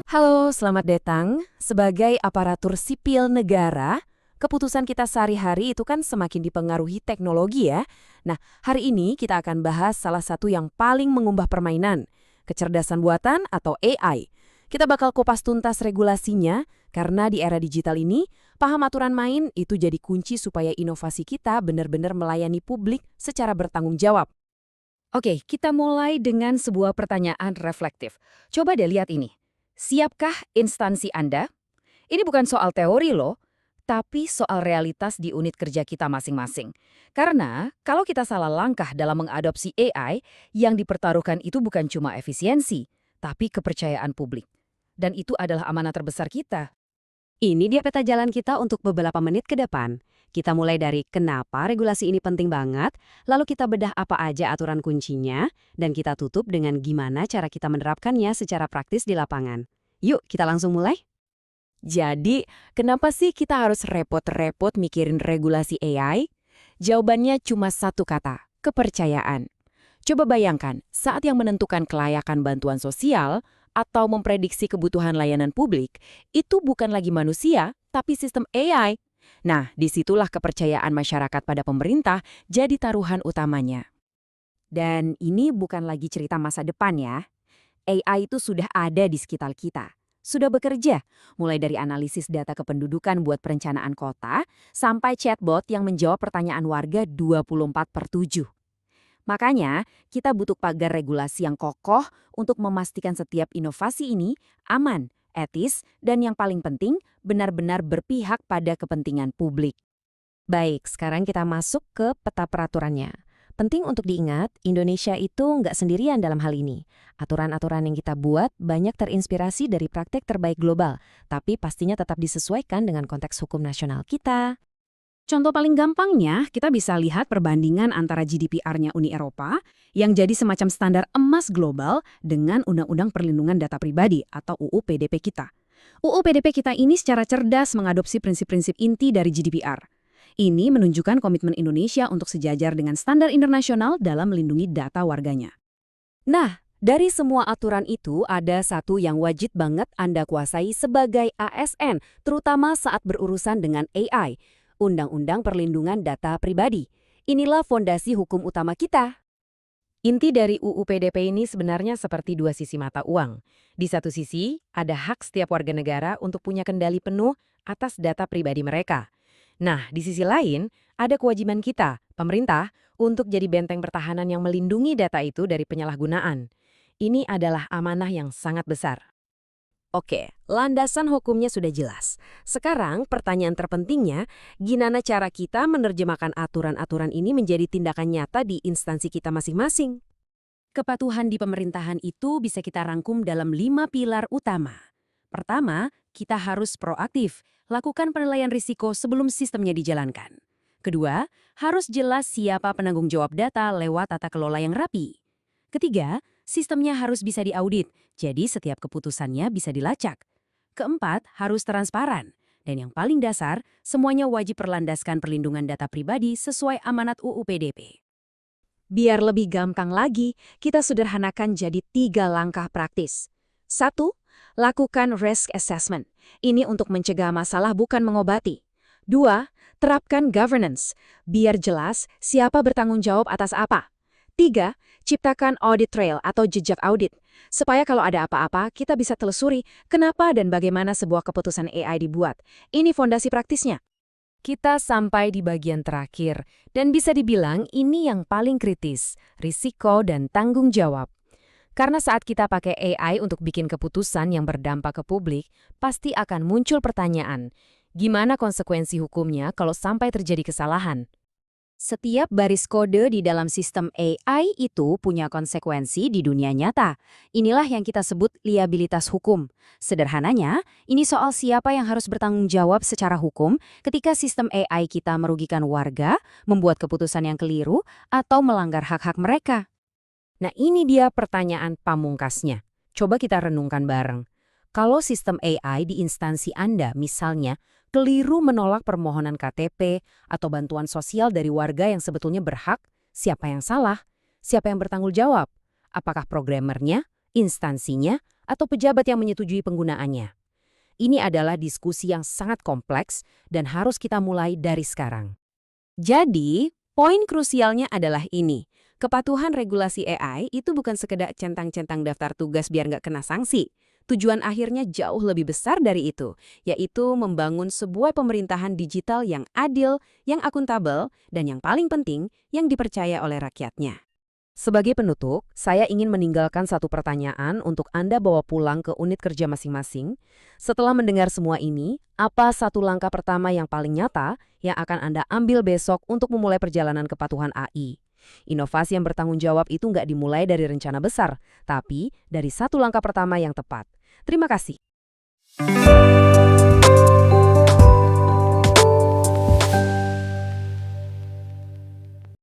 Halo, selamat datang. Sebagai aparatur sipil negara, keputusan kita sehari-hari itu kan semakin dipengaruhi teknologi ya. Nah, hari ini kita akan bahas salah satu yang paling mengubah permainan, kecerdasan buatan atau AI. Kita bakal kupas tuntas regulasinya, karena di era digital ini, paham aturan main itu jadi kunci supaya inovasi kita benar-benar melayani publik secara bertanggung jawab. Oke, kita mulai dengan sebuah pertanyaan reflektif. Coba deh lihat ini. Siapkah instansi Anda? Ini bukan soal teori loh, tapi soal realitas di unit kerja kita masing-masing. Karena kalau kita salah langkah dalam mengadopsi AI, yang dipertaruhkan itu bukan cuma efisiensi, tapi kepercayaan publik. Dan itu adalah amanah terbesar kita. Ini dia peta jalan kita untuk beberapa menit ke depan. Kita mulai dari kenapa regulasi ini penting banget, lalu kita bedah apa aja aturan kuncinya, dan kita tutup dengan gimana cara kita menerapkannya secara praktis di lapangan. Yuk, kita langsung mulai. Jadi, kenapa sih kita harus repot-repot mikirin regulasi AI? Jawabannya cuma satu kata, kepercayaan. Coba bayangkan, saat yang menentukan kelayakan bantuan sosial atau memprediksi kebutuhan layanan publik, itu bukan lagi manusia, tapi sistem AI. Nah, disitulah kepercayaan masyarakat pada pemerintah jadi taruhan utamanya. Dan ini bukan lagi cerita masa depan ya. AI itu sudah ada di sekitar kita. Sudah bekerja, mulai dari analisis data kependudukan buat perencanaan kota, sampai chatbot yang menjawab pertanyaan warga 24/7. Makanya, kita butuh pagar regulasi yang kokoh untuk memastikan setiap inovasi ini aman, etis, dan yang paling penting, benar-benar berpihak pada kepentingan publik. Baik, sekarang kita masuk ke peta peraturannya. Penting untuk diingat, Indonesia itu nggak sendirian dalam hal ini. Aturan-aturan yang kita buat banyak terinspirasi dari praktek terbaik global, tapi pastinya tetap disesuaikan dengan konteks hukum nasional kita. Contoh paling gampangnya, kita bisa lihat perbandingan antara GDPR-nya Uni Eropa yang jadi semacam standar emas global dengan Undang-Undang Perlindungan Data Pribadi atau UU PDP kita. UU PDP kita ini secara cerdas mengadopsi prinsip-prinsip inti dari GDPR. Ini menunjukkan komitmen Indonesia untuk sejajar dengan standar internasional dalam melindungi data warganya. Nah, dari semua aturan itu ada satu yang wajib banget Anda kuasai sebagai ASN, terutama saat berurusan dengan AI. Undang-Undang Perlindungan Data Pribadi. Inilah fondasi hukum utama kita. Inti dari UU PDP ini sebenarnya seperti dua sisi mata uang. Di satu sisi, ada hak setiap warga negara untuk punya kendali penuh atas data pribadi mereka. Nah, di sisi lain, ada kewajiban kita, pemerintah, untuk jadi benteng pertahanan yang melindungi data itu dari penyalahgunaan. Ini adalah amanah yang sangat besar. Oke, landasan hukumnya sudah jelas. Sekarang pertanyaan terpentingnya, gimana cara kita menerjemahkan aturan-aturan ini menjadi tindakan nyata di instansi kita masing-masing? Kepatuhan di pemerintahan itu bisa kita rangkum dalam 5 pilar utama. Pertama, kita harus proaktif, lakukan penilaian risiko sebelum sistemnya dijalankan. Kedua, harus jelas siapa penanggung jawab data lewat tata kelola yang rapi. Ketiga, sistemnya harus bisa diaudit, jadi setiap keputusannya bisa dilacak. Keempat, harus transparan. Dan yang paling dasar, semuanya wajib berlandaskan perlindungan data pribadi sesuai amanat UU PDP. Biar lebih gampang lagi, kita sederhanakan jadi 3 langkah praktis. 1. Lakukan risk assessment. Ini untuk mencegah masalah bukan mengobati. 2. Terapkan governance. Biar jelas siapa bertanggung jawab atas apa. 3. Ciptakan audit trail atau jejak audit, supaya kalau ada apa-apa, kita bisa telusuri kenapa dan bagaimana sebuah keputusan AI dibuat. Ini fondasi praktisnya. Kita sampai di bagian terakhir, dan bisa dibilang ini yang paling kritis, risiko dan tanggung jawab. Karena saat kita pakai AI untuk bikin keputusan yang berdampak ke publik, pasti akan muncul pertanyaan, gimana konsekuensi hukumnya kalau sampai terjadi kesalahan? Setiap baris kode di dalam sistem AI itu punya konsekuensi di dunia nyata. Inilah yang kita sebut liabilitas hukum. Sederhananya, ini soal siapa yang harus bertanggung jawab secara hukum ketika sistem AI kita merugikan warga, membuat keputusan yang keliru, atau melanggar hak-hak mereka. Nah, ini dia pertanyaan pamungkasnya. Coba kita renungkan bareng. Kalau sistem AI di instansi Anda, misalnya, keliru menolak permohonan KTP atau bantuan sosial dari warga yang sebetulnya berhak, siapa yang salah? Siapa yang bertanggung jawab? Apakah programmernya, instansinya, atau pejabat yang menyetujui penggunaannya? Ini adalah diskusi yang sangat kompleks dan harus kita mulai dari sekarang. Jadi, poin krusialnya adalah ini. Kepatuhan regulasi AI itu bukan sekedar centang-centang daftar tugas biar nggak kena sanksi. Tujuan akhirnya jauh lebih besar dari itu, yaitu membangun sebuah pemerintahan digital yang adil, yang akuntabel, dan yang paling penting, yang dipercaya oleh rakyatnya. Sebagai penutup, saya ingin meninggalkan satu pertanyaan untuk Anda bawa pulang ke unit kerja masing-masing. Setelah mendengar semua ini, apa satu langkah pertama yang paling nyata yang akan Anda ambil besok untuk memulai perjalanan kepatuhan AI? Inovasi yang bertanggung jawab itu nggak dimulai dari rencana besar, tapi dari satu langkah pertama yang tepat. Terima kasih.